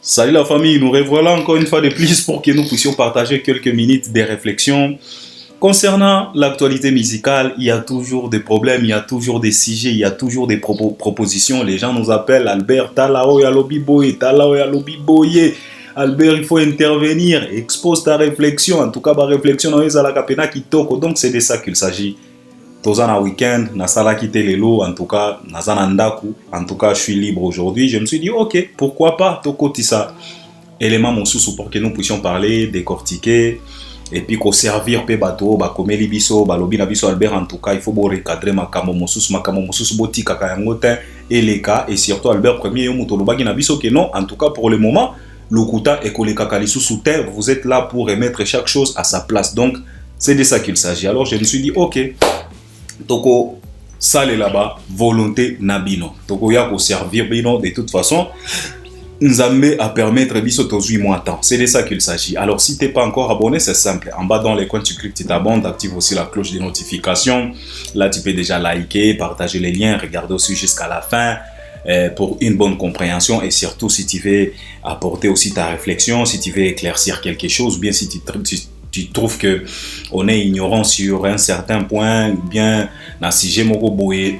Salut la famille, nous revoilà encore une fois de plus pour que nous puissions partager quelques minutes de réflexion. Concernant l'actualité musicale, il y a toujours des problèmes, il y a toujours des sujets, il y a toujours des propositions. Les gens nous appellent Albert, Talao ya lobi boye, Talao ya lobi boye. Albert, il faut intervenir, expose ta réflexion. En tout cas, ma réflexion, on est à la capena qui toque. Donc, c'est de ça qu'il s'agit. Tozana week-end, na sala quitté les lots, en tout cas, na zanandaku. En tout cas, je suis libre aujourd'hui. Je me suis dit, ok, pourquoi pas, toko tissa. Élément mon sous pour que nous puissions parler, décortiquer, et puis qu'on servir pe bateau, ba comme libiso, ba lobi na biso Albert, en tout cas, il faut bon recadrer ma kamo sous boti kaka yangotin, et les cas, et surtout Albert premier, yo mutolobagi na biso que non, en tout cas, pour le moment, Lokuta et Kole Kakalisu sous terre, vous êtes là pour remettre chaque chose à sa place. Donc, c'est de ça qu'il s'agit. Alors, je me suis dit, ok, Toko, sale là-bas, volonté nabino. Toko yako servir bino, de toute façon, Nzambe à permettre biso to 8 mois temps. C'est de ça qu'il s'agit. Alors, si tu n'es pas encore abonné, c'est simple. En bas dans les coins, tu cliques, tu t'abonnes, tu actives aussi la cloche de notification. Là, tu peux déjà liker, partager les liens, regarder aussi jusqu'à la fin. Pour une bonne compréhension et surtout si tu veux apporter aussi ta réflexion, si tu veux éclaircir quelque chose, ou bien si tu trouves que on est ignorant sur un certain point, ou bien dans sujet moko boye.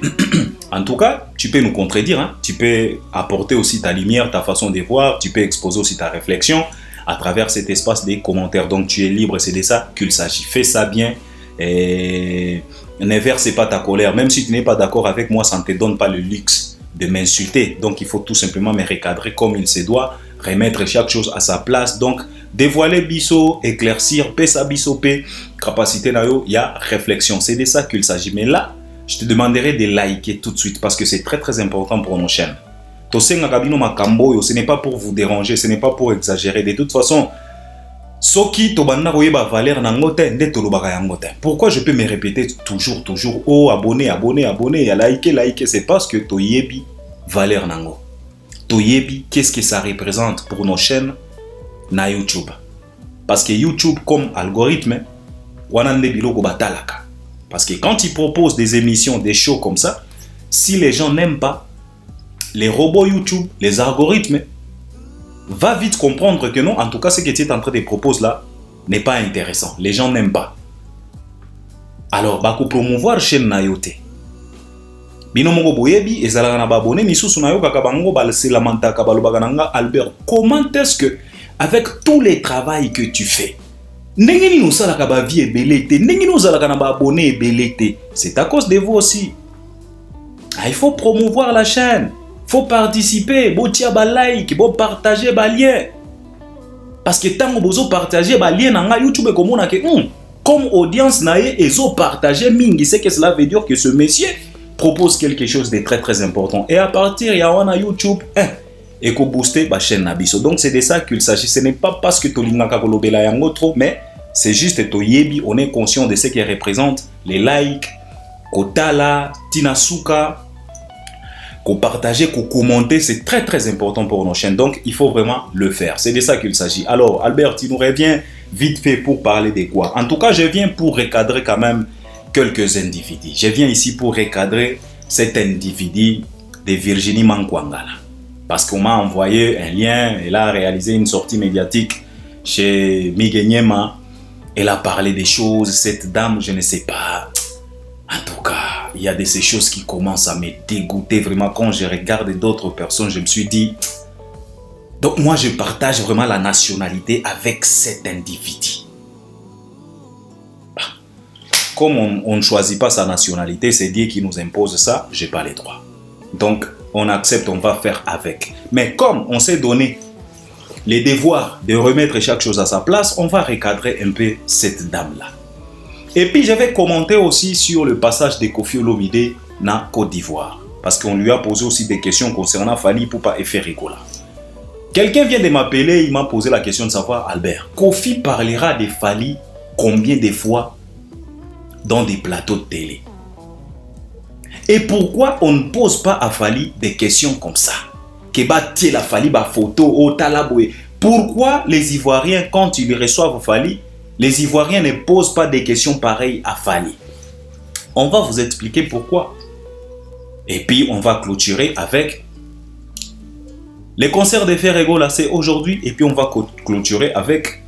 En tout cas, tu peux nous contredire, hein? Tu peux apporter aussi ta lumière, ta façon de voir, tu peux exposer aussi ta réflexion à travers cet espace des commentaires. Donc tu es libre, c'est de ça qu'il s'agit. Fais ça bien et ne verse pas ta colère. Même si tu n'es pas d'accord avec moi, ça ne te donne pas le luxe de m'insulter. Donc, il faut tout simplement me recadrer comme il se doit, remettre chaque chose à sa place. Donc, dévoiler biso, éclaircir, pesa biso, pe, capacité na yo, il y a réflexion. C'est de ça qu'il s'agit. Mais là, je te demanderai de liker tout de suite parce que c'est très très important pour nos chaînes. Tosenga kabino makambo, ce n'est pas pour vous déranger, ce n'est pas pour exagérer. De toute façon, soki tobanda koyeba valeur nangote nde tolobaka yangote. Pourquoi je peux me répéter toujours oh abonné ya liker c'est parce que toyebi valeur nango. Toyebi qu'est-ce que ça représente pour nos chaînes na YouTube. Parce que YouTube comme algorithme wana nde biloko batalaka. Parce que quand ils proposent des émissions, des shows comme ça, si les gens n'aiment pas les robots YouTube, les algorithmes va vite comprendre que non, en tout cas, ce que tu es en train de proposer là n'est pas intéressant. Les gens n'aiment pas. Alors, bako promouvoir chaîne na yote. Bino mongo boyebi, ezalaka na babone, misusu na yo kaka bango balsela mantaka balobaka nanga Albert. Comment est-ce que, avec tous les travails que tu fais, ndenge nini osalaka ba vie ebelete, ndenge nini ozalaka na ba abonné ebelete, c'est à cause de vous aussi. Ah, il faut promouvoir la chaîne. Faut participer, bo tia ba like, bo partager ba lien. Parce que tant que vous partagez ba lien na YouTube comme on a que comme audience nae ezo partager mingi, c'est que cela veut dire que ce monsieur propose quelque chose de très très important et à partir ya wana YouTube et ko booster ba chaîne na biso. Donc c'est de ça qu'il s'agit. Ce n'est pas parce que tolingaka kolobela yango trop, mais c'est juste to yebi, on est conscient de ce qui représente les likes, kotala, tinasuka, qu'on partager, qu'on commenter, c'est très très important pour nos chaînes. Donc, il faut vraiment le faire. C'est de ça qu'il s'agit. Alors, Albert, tu nous reviens vite fait pour parler de quoi? En tout cas, je viens pour recadrer quand même quelques individus. Je viens ici pour recadrer cet individu de Virginie Mankwangala. Parce qu'on m'a envoyé un lien, elle a réalisé une sortie médiatique chez Miguenyema. Elle a parlé des choses. Cette dame, je ne sais pas. En tout cas, il y a de ces choses qui commencent à me dégoûter vraiment. Quand je regarde d'autres personnes, je me suis dit... Donc moi, je partage vraiment la nationalité avec cet individu. Comme on ne choisit pas sa nationalité, c'est Dieu qui nous impose ça, je n'ai pas les droits. Donc, on accepte, on va faire avec. Mais comme on s'est donné les devoirs de remettre chaque chose à sa place, on va recadrer un peu cette dame-là. Et puis, je vais commenter aussi sur le passage de Koffi Olomide dans Côte d'Ivoire. Parce qu'on lui a posé aussi des questions concernant Fally Ipupa et Ferregola. Quelqu'un vient de m'appeler, il m'a posé la question de savoir, Albert, Koffi parlera de Fally combien de fois dans des plateaux de télé? Et pourquoi on ne pose pas à Fally des questions comme ça? Keba tie la Fally ba photo au talaboué. Pourquoi les Ivoiriens, quand ils reçoivent Fally, les Ivoiriens ne posent pas des questions pareilles à Fally? On va vous expliquer pourquoi. Et puis, on va clôturer avec Les concerts de Ferrego, là, c'est aujourd'hui. Et puis, on va clôturer avec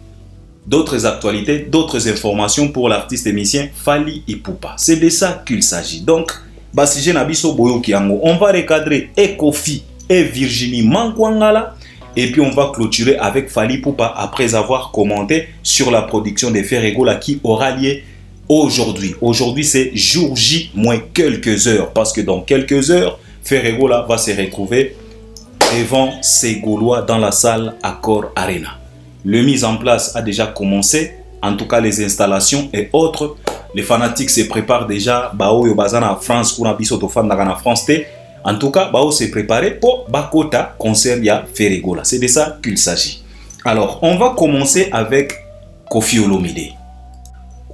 d'autres actualités, d'autres informations pour l'artiste émissien Fally Ipupa. C'est de ça qu'il s'agit. Donc, Basije Nabiso Boyo Kiango, on va recadrer et Kofi et Virginie Mankwangala. Et puis, on va clôturer avec Fally Ipupa après avoir commenté sur la production de Ferrego, là, qui aura lieu aujourd'hui. Aujourd'hui, c'est jour J moins quelques heures. Parce que dans quelques heures, Ferrego, là, va se retrouver devant ses Gaulois dans la salle Accor Arena. Le mise en place a déjà commencé, en tout cas les installations et autres. Les fanatiques se préparent déjà. Bao yo bazana France, kuna biso to fan na France te. En tout cas, Bao s'est préparé pour Bakota concert ya Ferrego. C'est de ça qu'il s'agit. Alors, on va commencer avec Koffi Olomide.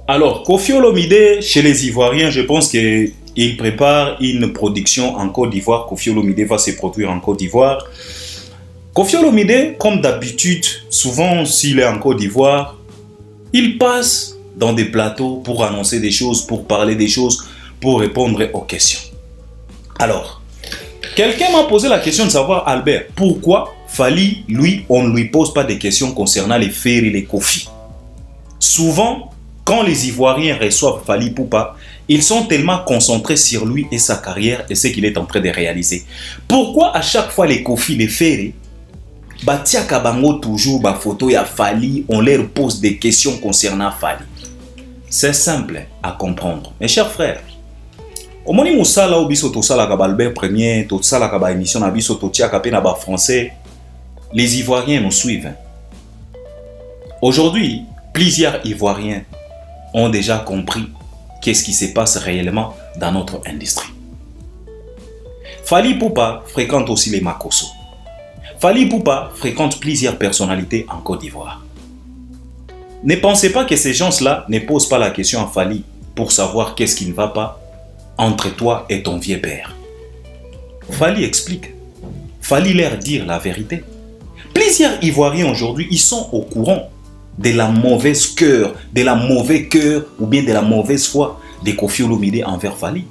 Alors, Koffi Olomide, chez les Ivoiriens, je pense que il prépare une production en Côte d'Ivoire. Koffi Olomide va se produire en Côte d'Ivoire. Koffi Olomide, comme d'habitude, souvent s'il est en Côte d'Ivoire, il passe dans des plateaux pour annoncer des choses, pour parler des choses, pour répondre aux questions. Alors, quelqu'un m'a posé la question de savoir, Albert, pourquoi Fally, lui, on ne lui pose pas de questions concernant les Ferry et les Koffi. Souvent, quand les Ivoiriens reçoivent Fally Ipupa, ils sont tellement concentrés sur lui et sa carrière et ce qu'il est en train de réaliser. Pourquoi à chaque fois les Koffi, les Ferry, Batia Kabango toujours ba photo ya Fally, on leur pose des questions concernant Fally? C'est simple à comprendre. Mes chers frères, au moment où sala obiso to sala ka Albert Premier, to sala ka ba émission na biso to tia ka pe na ba français, les Ivoiriens nous suivent. Aujourd'hui, plusieurs Ivoiriens ont déjà compris qu'est-ce qui se passe réellement dans notre industrie. Fally Ipupa fréquente aussi les Makosso. Fally Ipupa fréquente plusieurs personnalités en Côte d'Ivoire. Ne pensez pas que ces gens-là ne posent pas la question à Fally pour savoir qu'est-ce qui ne va pas entre toi et ton vieux père. Fally explique. Fally leur dire la vérité. Plusieurs Ivoiriens aujourd'hui, ils sont au courant de la mauvaise cœur, de la mauvaise cœur ou bien de la mauvaise foi de Koffi Olomide envers Fally.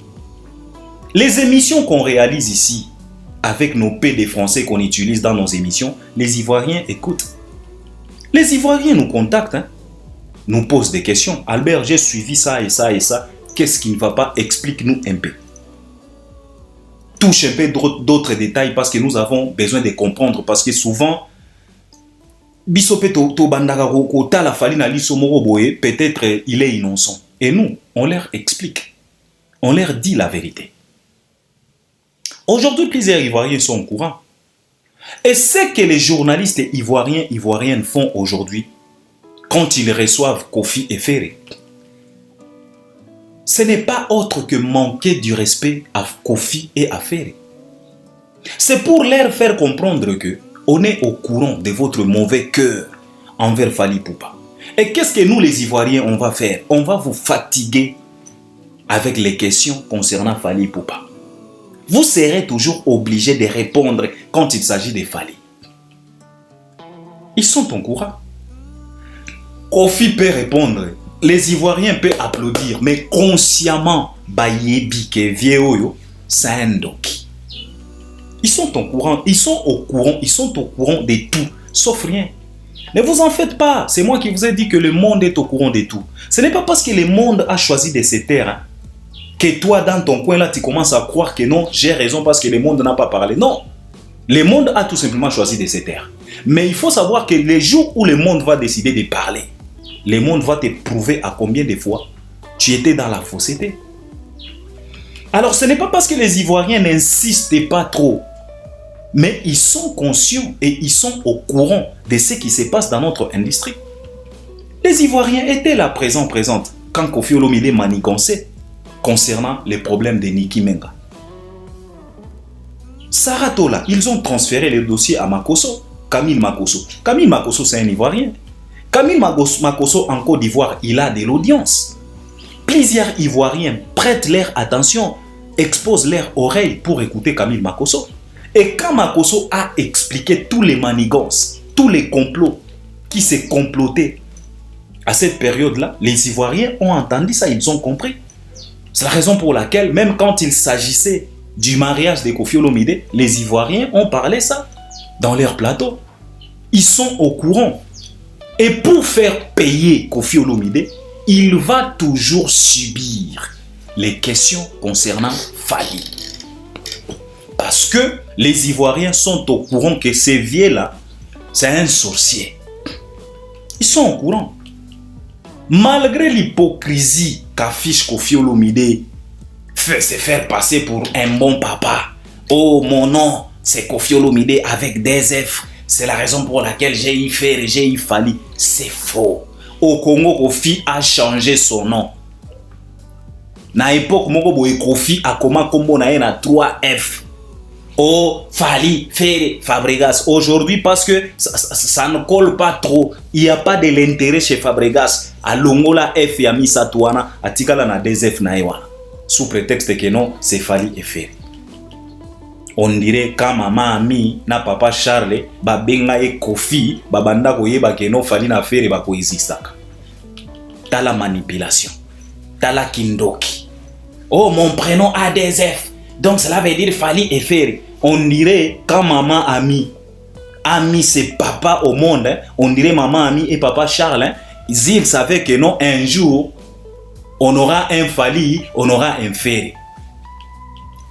Les émissions qu'on réalise ici, avec nos PD français qu'on utilise dans nos émissions, les Ivoiriens écoutent. Les Ivoiriens nous contactent, nous posent des questions. Albert, j'ai suivi ça et ça et ça. Qu'est-ce qui ne va pas? Explique-nous un peu. Touche un peu d'autres détails parce que nous avons besoin de comprendre. Parce que souvent, peut-être il est innocent. Et nous, on leur explique. On leur dit la vérité. Aujourd'hui, plusieurs Ivoiriens sont au courant. Et ce que les journalistes ivoiriennes font aujourd'hui, quand ils reçoivent Koffi et Ferry, ce n'est pas autre que manquer du respect à Koffi et à Ferry. C'est pour leur faire comprendre que on est au courant de votre mauvais cœur envers Fally Ipupa. Et qu'est-ce que nous les Ivoiriens on va faire? On va vous fatiguer avec les questions concernant Fally Ipupa. Vous serez toujours obligé de répondre quand il s'agit de Fally. Ils sont au courant. Koffi peut répondre. Les Ivoiriens peuvent applaudir. Mais consciemment, Bayebi ke vieoyo, c'est un doki. Ils sont au courant. Ils sont au courant. Ils sont au courant de tout. Sauf rien. Ne vous en faites pas. C'est moi qui vous ai dit que le monde est au courant de tout. Ce n'est pas parce que le monde a choisi de se taire que toi, dans ton coin là, tu commences à croire que non, j'ai raison parce que le monde n'a pas parlé. Non. Le monde a tout simplement choisi de se taire. Mais il faut savoir que les jours où le monde va décider de parler, le monde va te prouver à combien de fois tu étais dans la fausseté. Alors ce n'est pas parce que les Ivoiriens n'insistent pas trop, mais ils sont conscients et ils sont au courant de ce qui se passe dans notre industrie. Les Ivoiriens étaient là présentes quand Koffi Olomide manigançait concernant les problèmes de Niki Menga. Sarah Tola, ils ont transféré le dossier à Makosso, Camille Makosso. Camille Makosso, c'est un Ivoirien. Camille Makosso en Côte d'Ivoire, il a de l'audience. Plusieurs Ivoiriens prêtent leur attention, exposent leur oreille pour écouter Camille Makosso. Et quand Makosso a expliqué tous les manigances, tous les complots qui s'est comploté à cette période-là, les Ivoiriens ont entendu ça, ils ont compris. C'est la raison pour laquelle, même quand il s'agissait du mariage de Koffi Olomide, les Ivoiriens ont parlé ça. dans leur plateau. Ils sont au courant. Et pour faire payer Koffi Olomide, il va toujours subir les questions concernant Fally. Parce que les Ivoiriens sont au courant que ce vieux-là, c'est un sorcier. Ils sont au courant. Malgré l'hypocrisie qu'affiche Koffi Olomide, se faire passer pour un bon papa. Oh, mon nom, c'est Koffi Olomide avec des F. C'est la raison pour laquelle j'ai eu Ferré et j'ai eu Fally. C'est faux. Au Congo, Koffi a changé son nom. Na époque, Koffi a comment combo na 3F. Oh, Fally, Ferré, Fabregas. Aujourd'hui, parce que ça ne colle pas trop, il n'y a pas de l'intérêt chez Fabregas. À Longola F et à Misatouana, à Tikala na 2F na Ewana. Sous prétexte que non, c'est Fally et Ferré. On dirait quand maman Ami na papa Charles ba benga e Koffi ba banda koyeba ke no Fally na Ferré ba koexistaka. T'as la manipulation. T'as la kindoki. Oh, mon prénom a des F. Donc cela veut dire Fally et Ferré. On dirait quand maman Ami. Ami c'est papa au monde. Hein. On dirait maman Ami et papa Charles. Hein. Ils savaient que non, un jour, on aura un Fally, on aura un Ferré.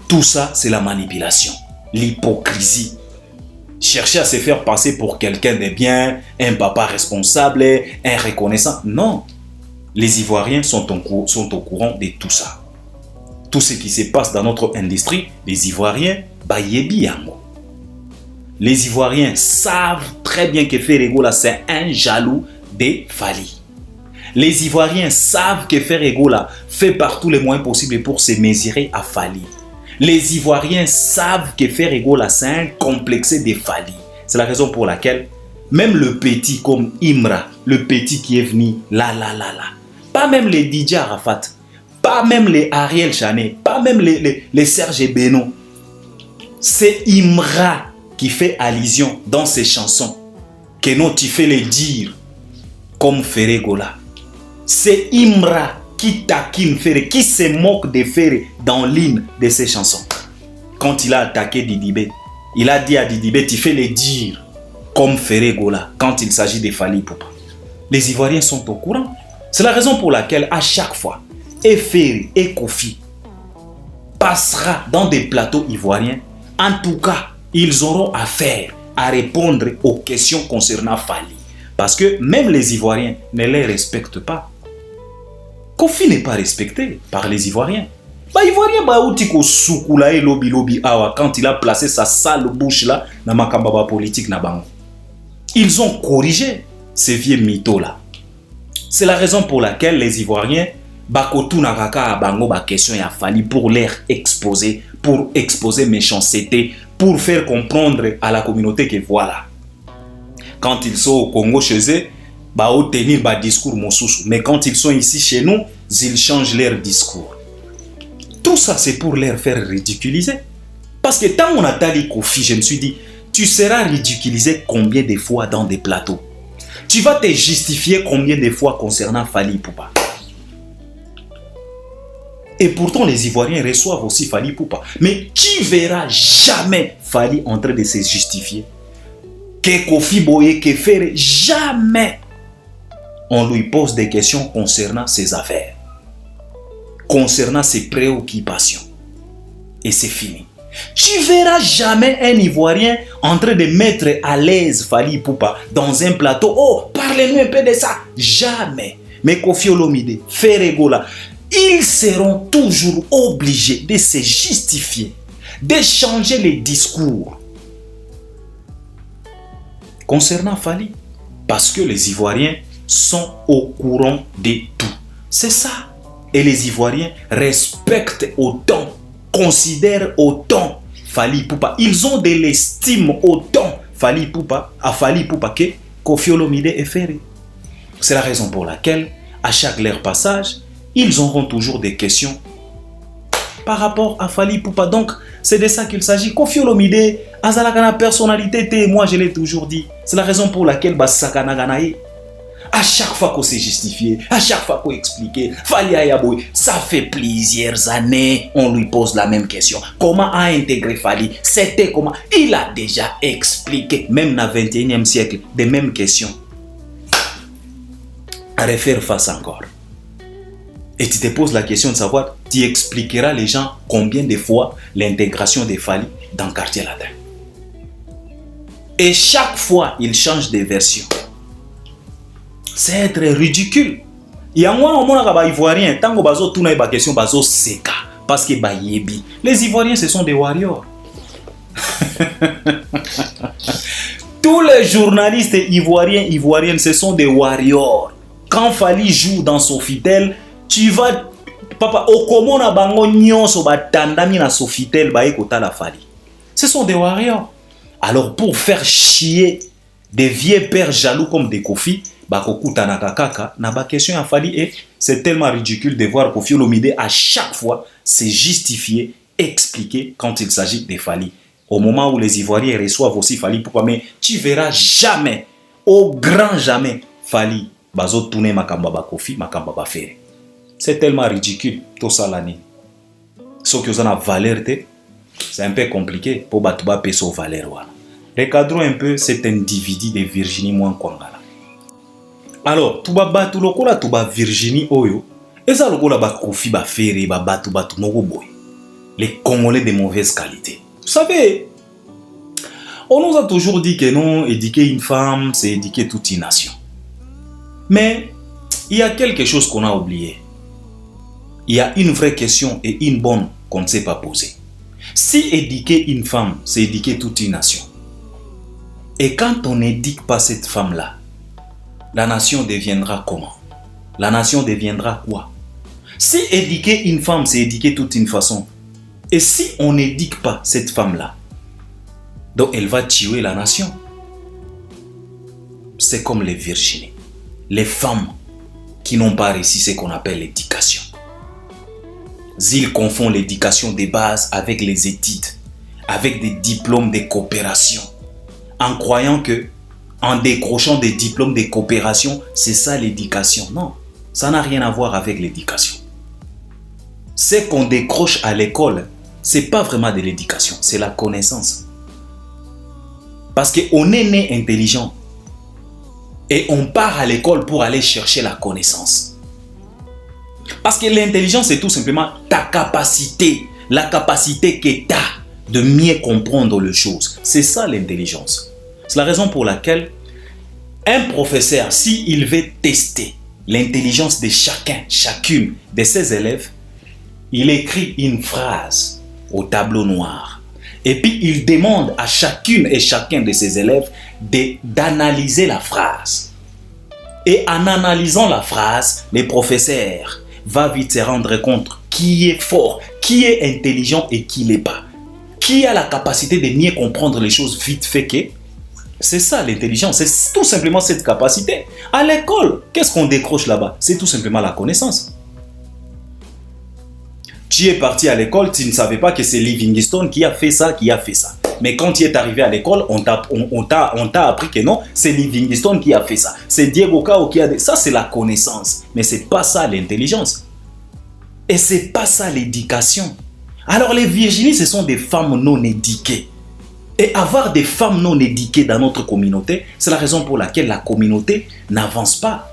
Tout ça, c'est la manipulation, l'hypocrisie. Chercher à se faire passer pour quelqu'un de bien, un papa responsable, un reconnaissant. Non. Les Ivoiriens sont au courant de tout ça. Tout ce qui se passe dans notre industrie, les Ivoiriens, les Ivoiriens savent très bien que Ferré Gola, c'est un jaloux de Fally. Les Ivoiriens savent que Ferré Gola fait par tous les moyens possibles pour se mesurer à Fally. Les Ivoiriens savent que Ferré Gola, c'est un complexé de Fally. C'est la raison pour laquelle même le petit comme Imra, le petit qui est venu là, pas même les DJ Arafat, pas même les Ariel Chanet, pas même les Serge Beno, c'est Imra qui fait allusion dans ses chansons que non tu fais les dire comme Ferré Gola. C'est Imra qui taquine Ferré, qui se moque de Ferré dans l'hymne de ses chansons. Quand il a attaqué Didibé, il a dit à Didibé, tu fais les dire comme Ferré Gola quand il s'agit de Fally Ipupa. Les Ivoiriens sont au courant. C'est la raison pour laquelle à chaque fois, et Ferré et Koffi passera dans des plateaux ivoiriens. En tout cas, ils auront affaire à répondre aux questions concernant Fally. Parce que même les Ivoiriens ne les respectent pas. Koffi n'est pas respecté par les Ivoiriens. Ivoirien quand il a placé sa sale bouche là dans ma kambaba politique na bango. Ils ont corrigé ces vieux mythos là. C'est la raison pour laquelle les Ivoiriens bakotu na kaka a bango ba question ya Fally pour leur exposer, pour exposer méchanceté, pour faire comprendre à la communauté que voilà. Quand ils sont au Congo chez eux, bah tenir bah discours mosusu. Mais quand ils sont ici chez nous, ils changent leur discours. Tout ça, c'est pour leur faire ridiculiser. Parce que tant on a tali Koffi, je me suis dit, tu seras ridiculisé combien de fois dans des plateaux? Tu vas te justifier combien de fois concernant Fally Ipupa? Et pourtant, les Ivoiriens reçoivent aussi Fally Ipupa. Mais tu verras jamais Fally en train de se justifier. Que Koffi Boye, que Ferré, jamais on lui pose des questions concernant ses affaires, concernant ses préoccupations. Et c'est fini. Tu verras jamais un Ivoirien en train de mettre à l'aise Fally Ipupa dans un plateau. Oh, parlez-nous un peu de ça. Jamais. Mais Koffi Olomide, Ferré Gola, ils seront toujours obligés de se justifier, d'échanger les discours concernant Fally. Parce que les Ivoiriens sont au courant de tout. C'est ça. Et les Ivoiriens respectent autant, considèrent autant Fally Ipupa. Ils ont de l'estime autant Fally Ipupa que Koffi Olomide et Ferré. C'est la raison pour laquelle, à chaque leur passage, ils auront toujours des questions par rapport à Fally Ipupa. Donc, c'est de ça qu'il s'agit. Koffi Olomide, Azalakana personnalité, moi je l'ai toujours dit. C'est la raison pour laquelle Bassakana Ganaï. À chaque fois qu'on s'est justifié, à chaque fois qu'on expliquait, Fally Ayaboy, ça fait plusieurs années, on lui pose la même question. Comment a intégré Fally? C'était comment? Il a déjà expliqué, même dans le 21e siècle, des mêmes questions. À refaire face encore. Et tu te poses la question de savoir, tu expliqueras les gens combien de fois l'intégration de Fally dans le quartier latin. Et chaque fois, il change de version. C'est être ridicule. Il y a moi, on a Ivoiriens, tant que bazo tout n'a pas question bazo seka parce que bayebi. Les Ivoiriens, ce sont des warriors. Tous les journalistes ivoiriennes, ce sont des warriors. Quand Fally joue dans Sofitel, tu vas papa okomo na bango nyonso batandami na Sofitel ba ekota la Fally. Ce sont des warriors. Alors pour faire chier des vieux pères jaloux comme des Kofi, bakokuta na kakaka na ba question à Fally et c'est tellement ridicule de voir Koffi Olomide à chaque fois se justifier, expliquer quand il s'agit de Fally. Au moment où les Ivoiriens reçoivent aussi Fally, pourquoi mais tu verras jamais, au grand jamais, Fally bazo tourner makamba ba Koffi, makamba ba Ferré. C'est tellement ridicule tout ça l'année. Ce que vous en a valeur, c'est un peu compliqué pour battre peso valeur. Recadrons un peu cet individu de Virginie Mwankwangala. Alors, tout ba tout lokola tout ba Virginie Oyo, et ça lokola ba Koffi ba Ferré ba batu moko boy. Les Congolais de mauvaise qualité. Vous savez, on nous a toujours dit que non, éduquer une femme, c'est éduquer toute une nation. Mais il y a quelque chose qu'on a oublié. Il y a une vraie question et une bonne qu'on ne sait pas poser. Si éduquer une femme, c'est éduquer toute une nation. Et quand on n'éduque pas cette femme-là, la nation deviendra comment? La nation deviendra quoi? Si éduquer une femme, c'est éduquer toute une façon, et si on n'éduque pas cette femme-là, donc elle va tuer la nation. C'est comme les Virginies, les femmes qui n'ont pas réussi ce qu'on appelle l'éducation. Ils confondent l'éducation de base avec les études, avec des diplômes de coopération, en croyant que en décrochant des diplômes de coopération, c'est ça l'éducation. Non, ça n'a rien à voir avec l'éducation. Ce qu'on décroche à l'école, ce n'est pas vraiment de l'éducation, c'est la connaissance. Parce qu'on est né intelligent et on part à l'école pour aller chercher la connaissance. Parce que l'intelligence, c'est tout simplement ta capacité, la capacité que tu as de mieux comprendre les choses. C'est ça l'intelligence. C'est la raison pour laquelle un professeur, s'il veut tester l'intelligence de chacune de ses élèves, il écrit une phrase au tableau noir. Et puis il demande à chacune et chacun de ses élèves d'analyser la phrase. Et en analysant la phrase, le professeur va vite se rendre compte qui est fort, qui est intelligent et qui ne l'est pas. Qui a la capacité de mieux comprendre les choses vite fait que. C'est ça l'intelligence, c'est tout simplement cette capacité. À l'école, qu'est-ce qu'on décroche là-bas? C'est tout simplement la connaissance. Tu es parti à l'école, tu ne savais pas que c'est Livingstone qui a fait ça, qui a fait ça. Mais quand tu es arrivé à l'école, on t'a appris que non, c'est Livingstone qui a fait ça. C'est Diego Cao qui a fait ça. C'est la connaissance. Mais ce n'est pas ça l'intelligence. Et ce n'est pas ça l'éducation. Alors les Virginies, ce sont des femmes non éduquées. Et avoir des femmes non éduquées dans notre communauté, c'est la raison pour laquelle la communauté n'avance pas.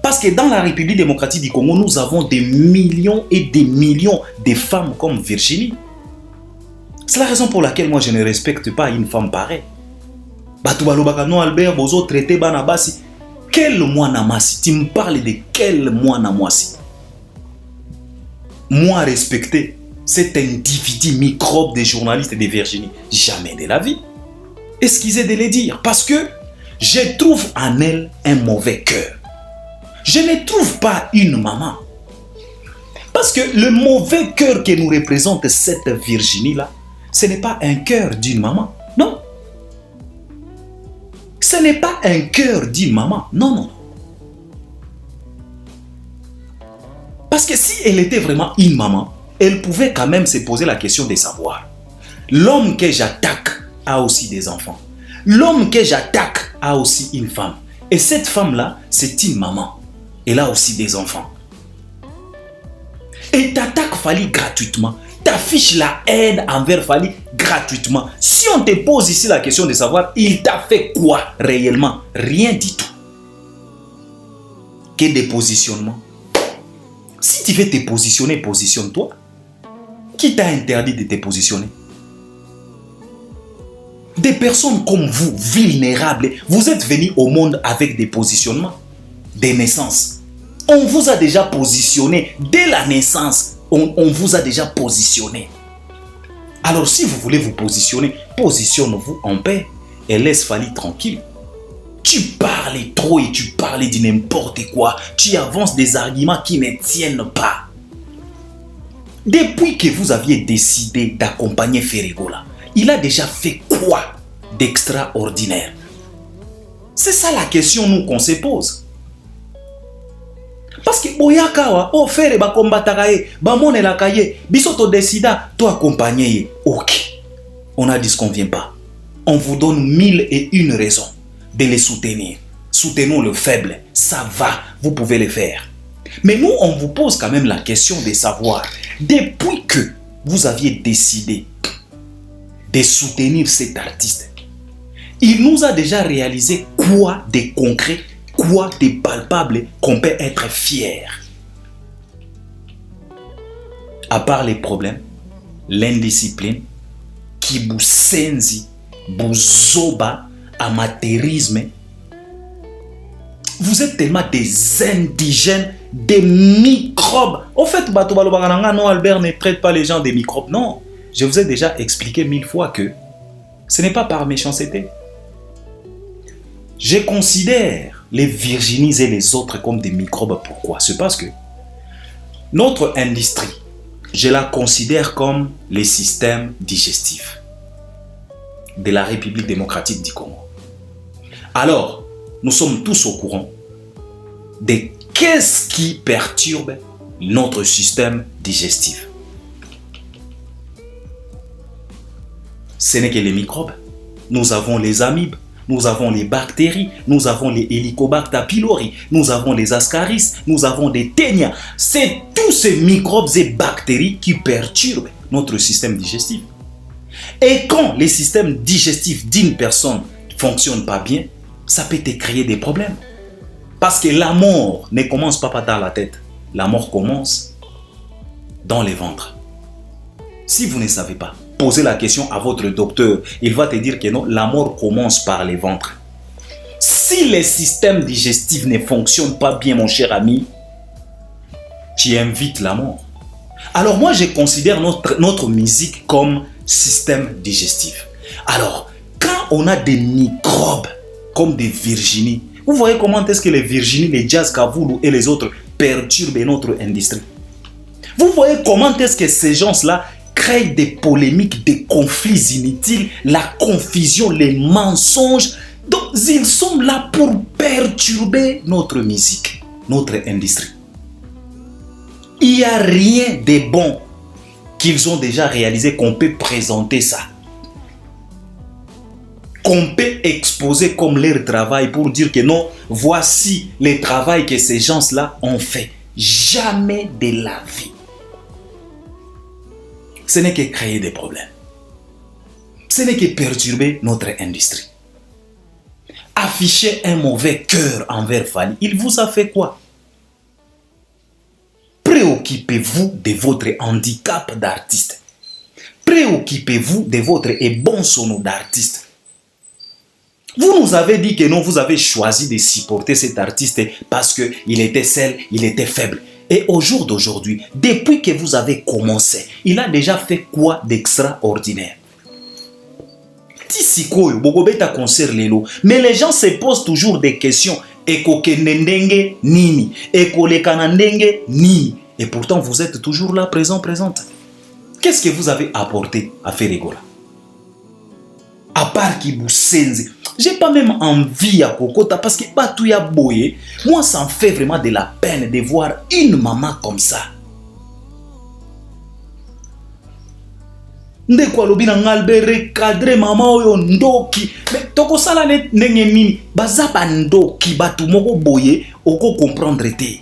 Parce que dans la République démocratique du Congo, nous avons des millions et des millions de femmes comme Virginie. C'est la raison pour laquelle moi je ne respecte pas une femme pareille. Batubalobakano Albert Bozo traité Banabasi. Quel moine-amasi? Tu me parles de quel moine-amasi? Moi respecter cet individu microbe des journalistes de Virginie, jamais de la vie. Excusez de le dire, parce que je trouve en elle un mauvais cœur. Je ne trouve pas une maman. Parce que le mauvais cœur que nous représente cette Virginie-là, ce n'est pas un cœur d'une maman. Non. Ce n'est pas un cœur d'une maman. Non, non. Parce que si elle était vraiment une maman, elle pouvait quand même se poser la question de savoir. L'homme que j'attaque a aussi des enfants. L'homme que j'attaque a aussi une femme. Et cette femme-là, c'est une maman. Elle a aussi des enfants. Et t'attaques Fally gratuitement. T'affiches la haine envers Fally gratuitement. Si on te pose ici la question de savoir, il t'a fait quoi réellement? Rien du tout. Que des positionnements. Si tu veux te positionner, positionne-toi. Qui t'a interdit de te positionner? Des personnes comme vous, vulnérables, vous êtes venus au monde avec des positionnements, des naissances. On vous a déjà positionné dès la naissance. On vous a déjà positionné. Alors si vous voulez vous positionner, positionnez-vous en paix et laisse Fally tranquille. Tu parles trop et tu parles de n'importe quoi. Tu avances des arguments qui ne tiennent pas. Depuis que vous aviez décidé d'accompagner Ferregola, il a déjà fait quoi d'extraordinaire? C'est ça la question nous qu'on se pose. Parce que boyakawa o faire ba combataka ye ba monela kaye biso to décida to accompagner. OK. On a dit ce qu'on vient pas. On vous donne 1001 raisons de les soutenir. Soutenons le faible, ça va, vous pouvez le faire. Mais nous on vous pose quand même la question de savoir depuis que vous aviez décidé de soutenir cet artiste, il nous a déjà réalisé quoi de concret, quoi de palpable qu'on peut être fier. À part les problèmes, l'indiscipline, kibusenzi, buzoba, amateurisme, vous êtes tellement des indigènes, des microbes. Au fait, non, Albert ne traite pas les gens des microbes. Non, je vous ai déjà expliqué 1000 fois que ce n'est pas par méchanceté. Je considère les Virginies et les autres comme des microbes. Pourquoi? C'est parce que notre industrie, je la considère comme les systèmes digestifs de la République démocratique du Congo. Alors, nous sommes tous au courant de qu'est-ce qui perturbe notre système digestif. Ce n'est que les microbes. Nous avons les amibes, nous avons les bactéries, nous avons les Helicobacter pylori, nous avons les ascaris, nous avons des ténias. C'est tous ces microbes et bactéries qui perturbent notre système digestif. Et quand le système digestif d'une personne ne fonctionne pas bien, ça peut te créer des problèmes. Parce que la mort ne commence pas dans la tête. La mort commence dans les ventres. Si vous ne savez pas, posez la question à votre docteur. Il va te dire que non, la mort commence par les ventres. Si le système digestif ne fonctionne pas bien, mon cher ami, tu invites la mort. Alors moi, je considère notre musique comme système digestif. Alors, quand on a des microbes comme des Virginies, vous voyez comment est-ce que les Virginies, les Jazz Kavoulou et les autres perturbent notre industrie. Vous voyez comment est-ce que ces gens-là créent des polémiques, des conflits inutiles, la confusion, les mensonges. Donc, ils sont là pour perturber notre musique, notre industrie. Il n'y a rien de bon qu'ils ont déjà réalisé qu'on peut présenter ça. Qu'on peut exposer comme leur travail pour dire que non, voici le travail que ces gens-là ont fait. Jamais de la vie. Ce n'est que créer des problèmes. Ce n'est que perturber notre industrie. Afficher un mauvais cœur envers Fally. Il vous a fait quoi? Préoccupez-vous de votre handicap d'artiste. Préoccupez-vous de votre bon sono d'artiste. Vous nous avez dit que non, vous avez choisi de supporter cet artiste parce qu'il était seul, il était faible. Et au jour d'aujourd'hui, depuis que vous avez commencé, il a déjà fait quoi d'extraordinaire? Mais les gens se posent toujours des questions. Et pourtant, vous êtes toujours là, présente. Qu'est-ce que vous avez apporté à Ferregola? À part Kibusenzi, j'ai pas même envie à Kokota parce que Batouya Boye, moi ça me fait vraiment de la peine de voir une maman comme ça. Ndekwa lobi na ngalbe recadrer maman oyo ndoki. Mais toko sala net ndenge nini baza bando ki batu moko boye oko comprendre te.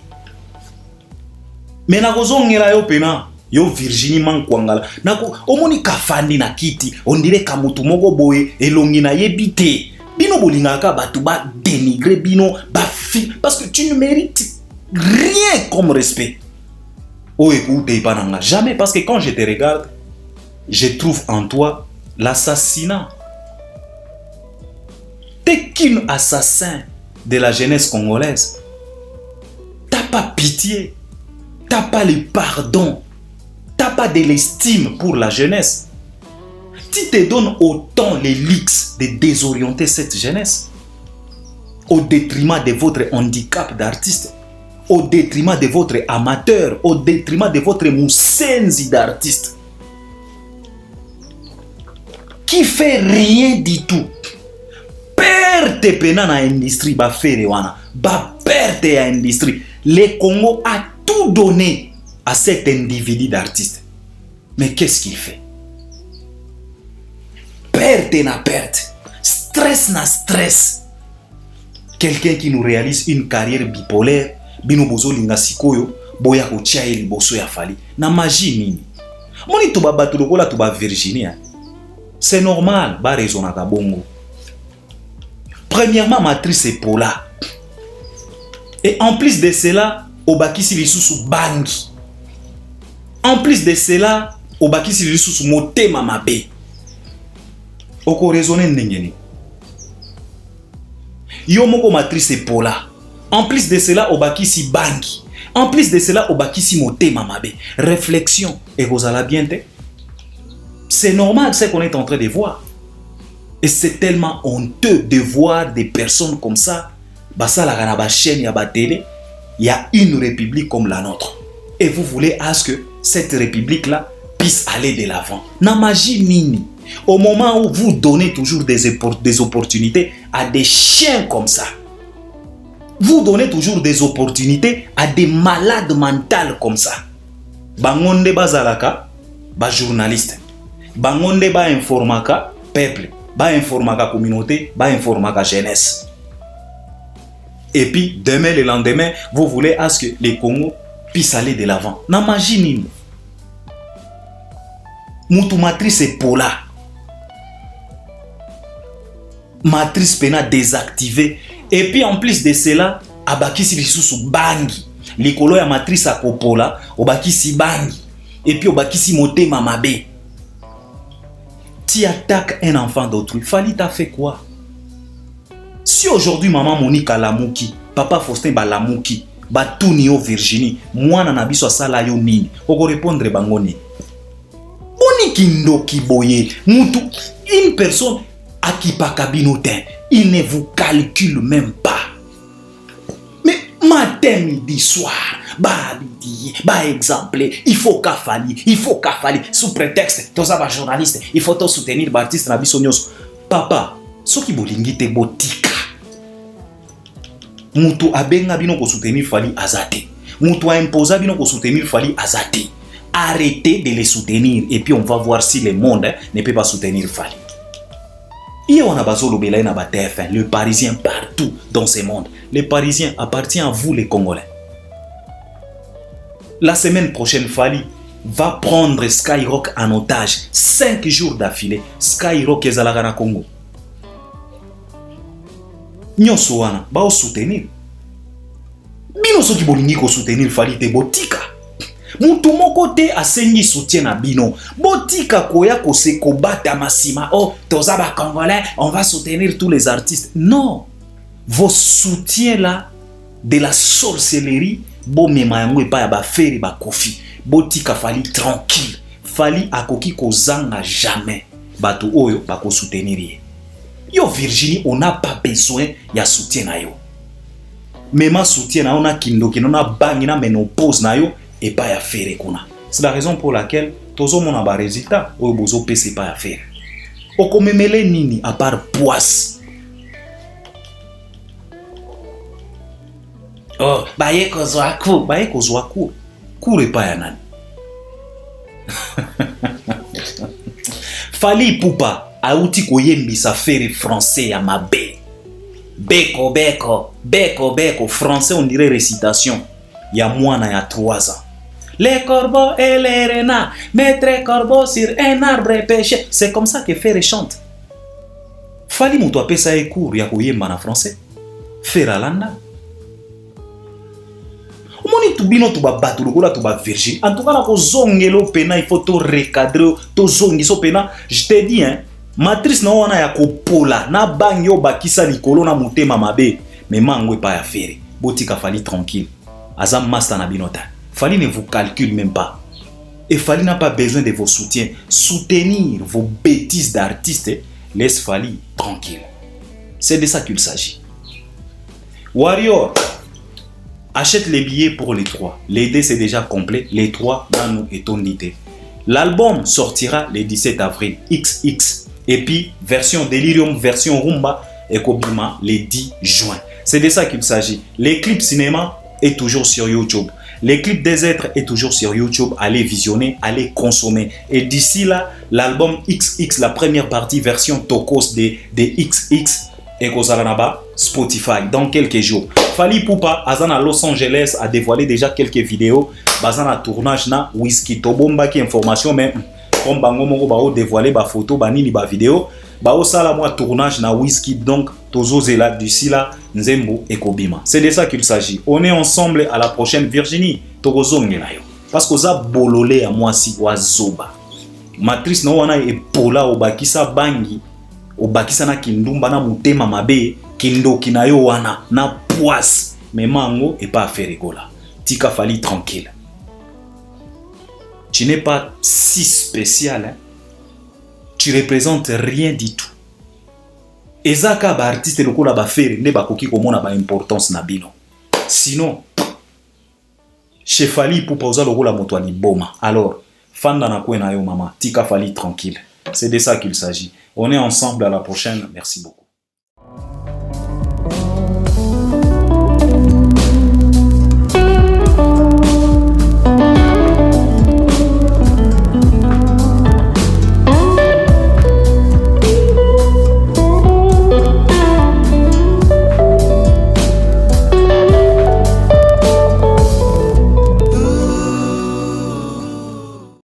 Mais nakozongela yo pena yo Virginie Mankwangala nako omoni kafandi na kiti on dirait ka mutu moko boye elongi na yebite bino bolingaka batu ba dénigrer bino ba fi parce que tu ne mérites rien comme respect. Oh écoute pas nanga jamais parce que quand je te regarde je trouve en toi l'assassinat. T'es qu'un assassin de la jeunesse congolaise. T'as pas pitié. T'as pas le pardon. T'as pas de l'estime pour la jeunesse. Tu te donnes autant les luxes de désorienter cette jeunesse au détriment de votre handicap d'artiste, au détriment de votre amateur, au détriment de votre moussenzi d'artiste qui fait rien du tout. Perte pena na industrie ba faire wana, ba perte ya industrie. Le Congo a tout donné à cet individu d'artiste. Mais qu'est-ce qu'il fait? Perte na perte, stress na stress. Quelqu'un qui nous réalise une carrière bipolaire, bino bozo linga sikoyo, boya ko tia eli boso ya fali. Na magie nini? Moni to ba batu lokola to ba Virginie. C'est normal, ba raison na bongo. Premièrement, matrice est Paula. Et en plus de cela, obakisi lisusu bangi. En plus de cela, obakisi lisusu motema mabe. Oko raisonner ndengeni. Yo moko matrice est Paula. En plus de cela, obakisi bangi. En plus de cela, obakisi motema mabe. Réflexion. Et vous allez bien te? C'est normal ce qu'on est en train de voir. Et c'est tellement honteux de voir des personnes comme ça. Basa la gana ba chaîne ya ba télé. Il y a une république comme la nôtre. Et vous voulez à ce que cette république-là puisse aller de l'avant. Na magie mini. Au moment où vous donnez toujours des opportunités à des chiens comme ça. Vous donnez toujours des opportunités à des malades mentales comme ça. Bangonde bazalaka, ba journaliste. Bangonde ba informaka, peuple. Ba informaka communauté, ba informaka jeunesse. Et puis, demain, le lendemain, vous voulez à ce que les Congo puissent aller de l'avant. Na magie nini. Moutou matrice est Paula. Matrice pena désactivée. Et puis, en plus de cela, abakisi lisusu bangi. Likolo ya matrice à Popola, obakisi bangi. Et puis, obakisi motema mabe. Tu attaques un enfant d'autrui. Fali t'a fait quoi? Si aujourd'hui maman Monique Lamuki, papa Faustin Balamuki, Batunio Virginie, moi na biso sala yo nini, oko répondre bangoni. Boni kindo kiboye, mutu, une personne à qui pas kabinotin, il ne vous calcule même pas. Mais matin, midi, soir, bah exemple, il faut qu'à Fali, sous prétexte, tous les journalistes, il faut tout soutenir l'artiste na biso nyos. Papa, ce qui bolingi te botika. Mutu abenga bino ko soutenir Fali azate. Mutu a imposé bino ko soutenir Fali azate. Arrêtez de les soutenir et puis on va voir si le monde ne peut pas soutenir Fali. Il y a le Parisien partout dans ce monde. Le Parisien appartient à vous les Congolais. La semaine prochaine, Fali va prendre Skyrock en otage. 5 jours d'affilée. Skyrock est à la Congo. Nyonso wana ba soutenir. Bino soki bolingi ko soutenir Fali te botika. Mutu moko te asengi soutien na bino. Botika koya ko se kobata masima. Oh, toza ba Congolais, on va soutenir tous les artistes. Non. Vos soutiens là de la sorcellerie, bo mema yango epa ya ba feri ba kofi. Botika Fali tranquille. Fali akoki ko zanga jamais. Bato oyo ba ko soutenir ye. Yo Virginie, on n'a pas besoin de soutien na yo. Même soutien na on a kindo na bangi na ménopause na yo et pas ya faire kuna. C'est la raison pour laquelle tozo mona ba résultat o bozo pese pas ya faire. Okomemele nini à part poisse. Oh, baye kozwa ku. Kure pa ya nani. Fali Poupa auti koyembisa faire français ya mabe. Beko beko, beko beko, français on dirait récitation. Ya mwana ya 3 ans. Les corbeaux et les renards, maître corbeau sur un arbre pêché. C'est comme ça que Ferre chante. Fali mutu apesa e cours ya koyemba na français. Ferre alanda. Omoni tubino tuba batu lokola tuba virgin. En tout cas na ko zongelo pena il faut to recadrer, to zongiso pena. Je te dis hein, matrice na wana ya kopola na bangi yo bakisa likolo na motema mabe. Mais mangwe pa ya Ferre. Botika Fali tranquille. Azam master na binota. Fali ne vous calcule même pas. Et Fali n'a pas besoin de vos soutiens. Soutenir vos bêtises d'artistes, laisse Fali tranquille. C'est de ça qu'il s'agit. Warrior, achète les billets pour les 3. Les 2 c'est déjà complet. Les 3, Nanou et Tondité. L'album sortira le 17 avril. XX. Et puis, version Delirium, version Rumba et Kobima le 10 juin. C'est de ça qu'il s'agit. Les clips cinéma est toujours sur YouTube. Les clips des êtres est toujours sur YouTube. Allez visionner, allez consommer. Et d'ici là, l'album XX, la première partie, version Tokos de XX, et Kozalanaba, Spotify, dans quelques jours. Fali Poupa, Azana Los Angeles, a dévoilé déjà quelques vidéos. Bazana tournage na Whisky Tobomba qui information, mais comme Bango Moko Bao dévoilé ba photo, ba nini ba vidéo. Bao sala moi tournage na Whisky, donc Tozo Zela, d'ici là, Nzembo et Kobima. C'est de ça qu'il s'agit. On est ensemble à la prochaine Virginie. Togozongelayo. Parce que ça bololé à moi si wazoba. Matrice no wana e pola obakisa bangi. Obakisa na kindumba na mutema mabe. Kindo kinayo wana na poisse. Mais mango et pas à faire rigola. Tika Fali tranquille. Tu n'es pas si spécial. Hein? Tu représentes rien du tout. Ezaka ba artiste lokola ba faire ne ba koki komona ba importance na bino. Sinon chez Fali pour poser le rôle à Motoani Boma. Alors, Fanda na kwe na yo mama, Tika Fali tranquille. C'est de ça qu'il s'agit. On est ensemble à la prochaine. Merci beaucoup.